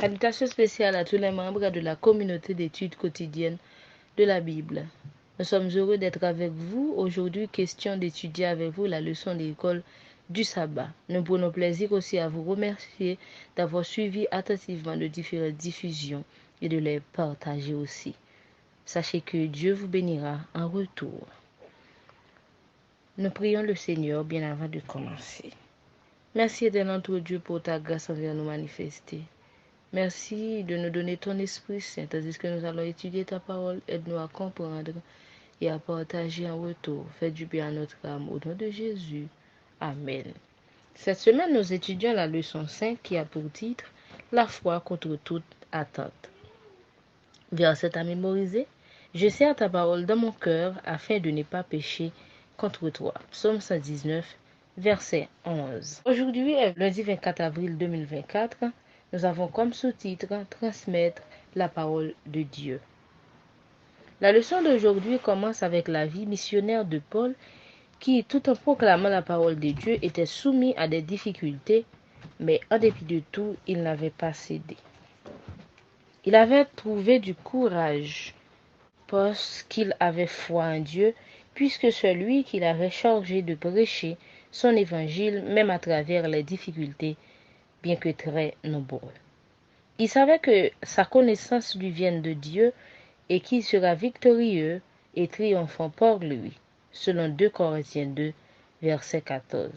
Salutations spéciales à tous les membres de la communauté d'études quotidiennes de la Bible. Nous sommes heureux d'être avec vous. Aujourd'hui, question d'étudier avec vous la leçon de l'école du sabbat. Nous prenons plaisir aussi à vous remercier d'avoir suivi attentivement nos différentes diffusions et de les partager aussi. Sachez que Dieu vous bénira en retour. Nous prions le Seigneur bien avant de commencer. Merci éternel notre Dieu pour ta grâce envers nous manifester. Merci de nous donner ton Esprit Saint, tandis que nous allons étudier ta parole. Aide-nous à comprendre et à partager en retour. Fais du bien à notre âme. Au nom de Jésus. Amen. Cette semaine, nous étudions la leçon 5 qui a pour titre « La foi contre toute attente ». Verset à mémoriser. « Je serre ta parole dans mon cœur afin de ne pas pécher contre toi ». Psaume 119, verset 11. Aujourd'hui est lundi 24 avril 2024. Nous avons comme sous-titre « Transmettre la parole de Dieu ». La leçon d'aujourd'hui commence avec la vie missionnaire de Paul qui, tout en proclamant la parole de Dieu, était soumis à des difficultés, mais en dépit de tout, il n'avait pas cédé. Il avait trouvé du courage parce qu'il avait foi en Dieu, puisque celui qu'il avait chargé de prêcher son évangile, même à travers les difficultés, bien que très nombreux. Il savait que sa connaissance lui vient de Dieu et qu'il sera victorieux et triomphant par lui, selon 2 Corinthiens 2, verset 14.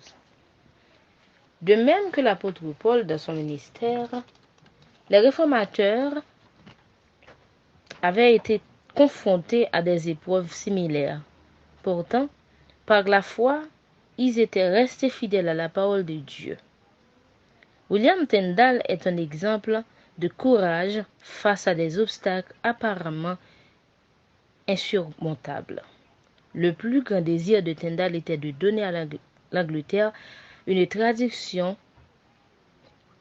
De même que l'apôtre Paul dans son ministère, les réformateurs avaient été confrontés à des épreuves similaires. Pourtant, par la foi, ils étaient restés fidèles à la parole de Dieu. William Tyndale est un exemple de courage face à des obstacles apparemment insurmontables. Le plus grand désir de Tyndale était de donner à l'Angleterre une traduction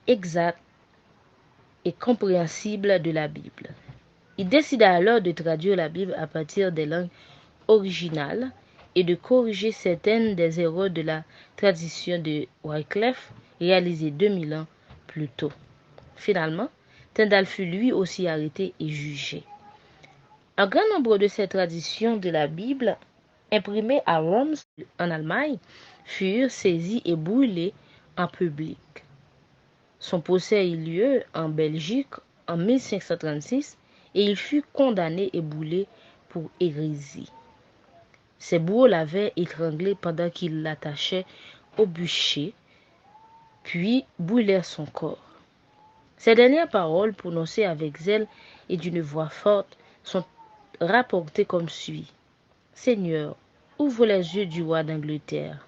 exacte et compréhensible de la Bible. Il décida alors de traduire la Bible à partir des langues originales et de corriger certaines des erreurs de la tradition de Wycliffe réalisée 2000 ans plus tôt. Finalement, Tyndale fut lui aussi arrêté et jugé. Un grand nombre de ces traditions de la Bible, imprimées à Worms, en Allemagne, furent saisies et brûlées en public. Son procès eut lieu en Belgique en 1536 et il fut condamné et brûlé pour hérésie. Ses bourreaux l'avaient étranglé pendant qu'ils l'attachaient au bûcher, puis brûlèrent son corps. Ces dernières paroles, prononcées avec zèle et d'une voix forte, sont rapportées comme suit. « Seigneur, ouvre les yeux du roi d'Angleterre. »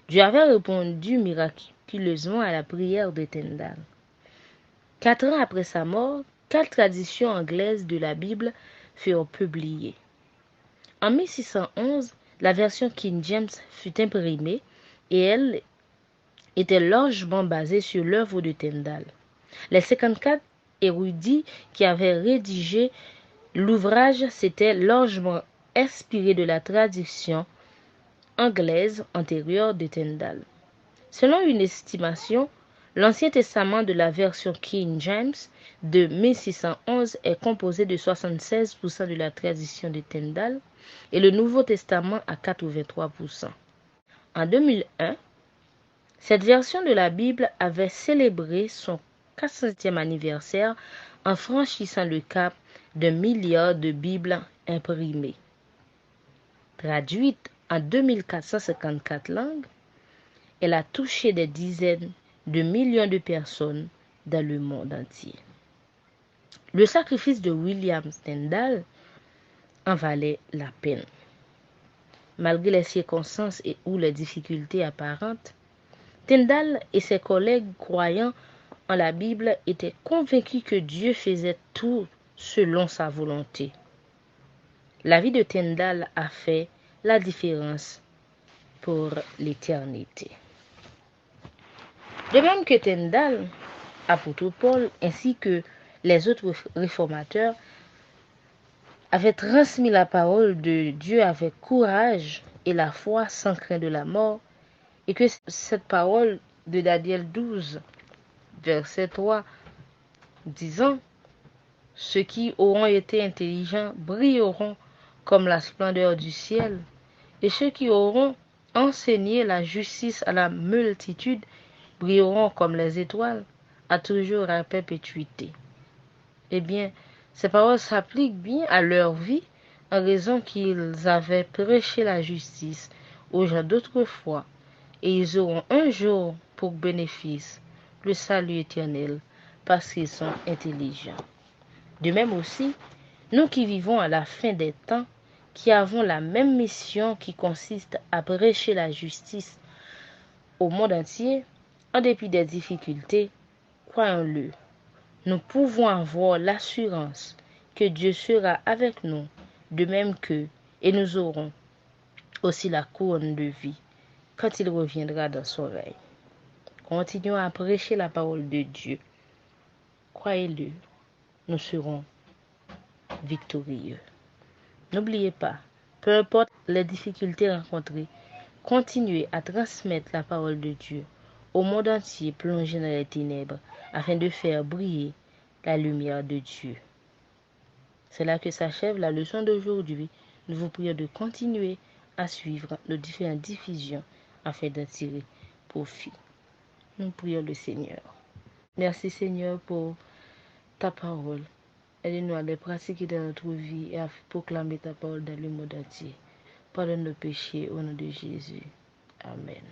Dieu avait répondu miraculeusement à la prière de Tyndale. 4 ans après sa mort, 4 traditions anglaises de la Bible furent publiées. En 1611, la version King James fut imprimée et elle était largement basée sur l'œuvre de Tyndale. Les 54 érudits qui avaient rédigé l'ouvrage s'étaient largement inspirés de la traduction anglaise antérieure de Tyndale. Selon une estimation, l'Ancien Testament de la version King James de 1611 est composé de 76% de la tradition de Tyndale et le Nouveau Testament à 83%. En 2001, cette version de la Bible avait célébré son 400e anniversaire en franchissant le cap d'1 milliard de Bibles imprimées. Traduite en 2454 langues, elle a touché des dizaines de millions de personnes dans le monde entier. Le sacrifice de William Tyndale en valait la peine. Malgré les circonstances et ou les difficultés apparentes, Tyndale et ses collègues croyants en la Bible étaient convaincus que Dieu faisait tout selon sa volonté. La vie de Tyndale a fait la différence pour l'éternité. De même que Tyndale, apôtre Paul ainsi que les autres réformateurs avaient transmis la parole de Dieu avec courage et la foi sans crainte de la mort, et que cette parole de Daniel 12, verset 3, disant, ceux qui auront été intelligents brilleront comme la splendeur du ciel, et ceux qui auront enseigné la justice à la multitude brilleront comme les étoiles, à toujours à perpétuité. Eh bien, ces paroles s'appliquent bien à leur vie en raison qu'ils avaient prêché la justice aux gens d'autrefois, et ils auront un jour pour bénéfice le salut éternel parce qu'ils sont intelligents. De même aussi, nous qui vivons à la fin des temps, qui avons la même mission qui consiste à prêcher la justice au monde entier, en dépit des difficultés, croyons-le, nous pouvons avoir l'assurance que Dieu sera avec nous, de même que, et nous aurons aussi la couronne de vie quand il reviendra dans son règne. Continuons à prêcher la parole de Dieu. Croyez-le, nous serons victorieux. N'oubliez pas, peu importe les difficultés rencontrées, continuez à transmettre la parole de Dieu au monde entier plongé dans les ténèbres afin de faire briller la lumière de Dieu. C'est là que s'achève la leçon d'aujourd'hui. Nous vous prions de continuer à suivre nos différentes diffusions afin d'en tirer profit. Nous prions le Seigneur. Merci Seigneur pour ta parole. Aide-nous à les pratiquer dans notre vie et à proclamer ta parole dans le monde entier. Pardonne nos péchés au nom de Jésus. Amen.